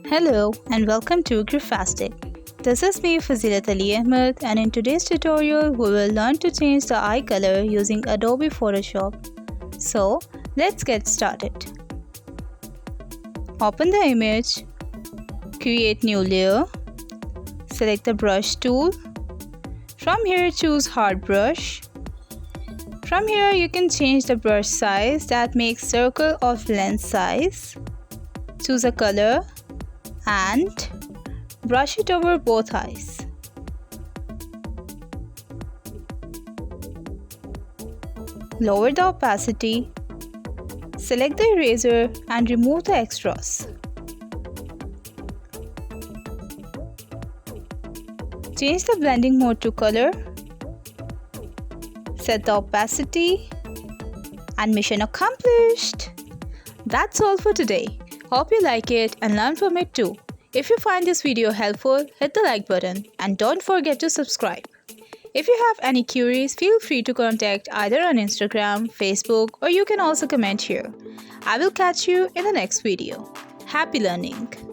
Hello and welcome to Graphastic. This is me Fazilat Ali Ahmed, and in today's tutorial we will learn to change the eye color using Adobe Photoshop. So let's get started. Open the image, create new layer, select the brush tool. From here choose hard brush. From here you can change the brush size, that makes circle of lens size. Choose a color and brush it over both eyes. Lower the opacity, select the eraser and remove the extras. Change the blending mode to color, set the opacity, and mission accomplished! That's all for today. Hope you like it and learn from it too. If you find this video helpful, hit the like button and don't forget to subscribe. If you have any queries, feel free to contact either on Instagram, Facebook, or you can also comment here. I will catch you in the next video. Happy learning!